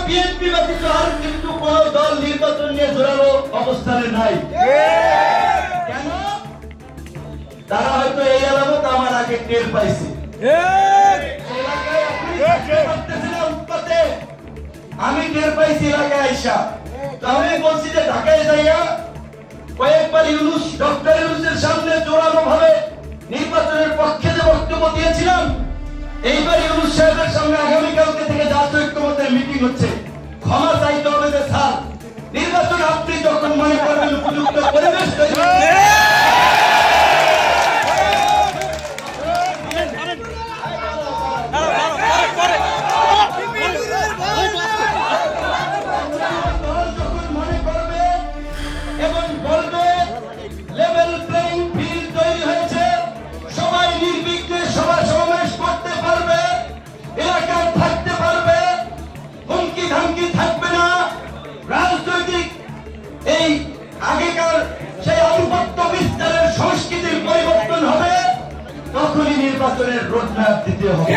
BNP ব্যতীত আর কিন্তু কোন দল নির্বাচন নিয়ে জোরালো অবস্থানে নাই। কেন? তারা হয়তো এই আলামত আমার আগে টের পাইছে। আমি টের পাইছি এলাকায় আইসা, তো আমি বলছি যে ঢাকায় যাইয়া কয়েকবার ইউনূস, ডক্টর ইউনূসের সামনে জোরালো ভাবে নির্বাচনের পক্ষে যে বক্তব্য দিয়েছিলাম, এইবার ইউনূস সাহেবের সামনে আগামীকালকে থেকে জাতীয় ঐক্যমত্যের মিটিং হচ্ছে, ক্ষমা চাইতে হবে যে স্যার নির্বাচন আপনি যখন মনে করবেন উপযুক্ত পরিবেশ তৈরি এবং বলবে লেভেল প্লেইং ফিল্ড তৈরি হয়েছে, সবাই নির্বিঘ্নে সভা সমাবেশ করতে পারবে, এলাকায় থাকতে পারবে, হুমকি ধামকি থাকবে না, রাজনৈতিক এই আগেকার সেই আধিপত্য বিস্তারের সংস্কৃতির পরিবর্তন হবে, তখনই নির্বাচনের রোডম্যাপ দিতে হবে।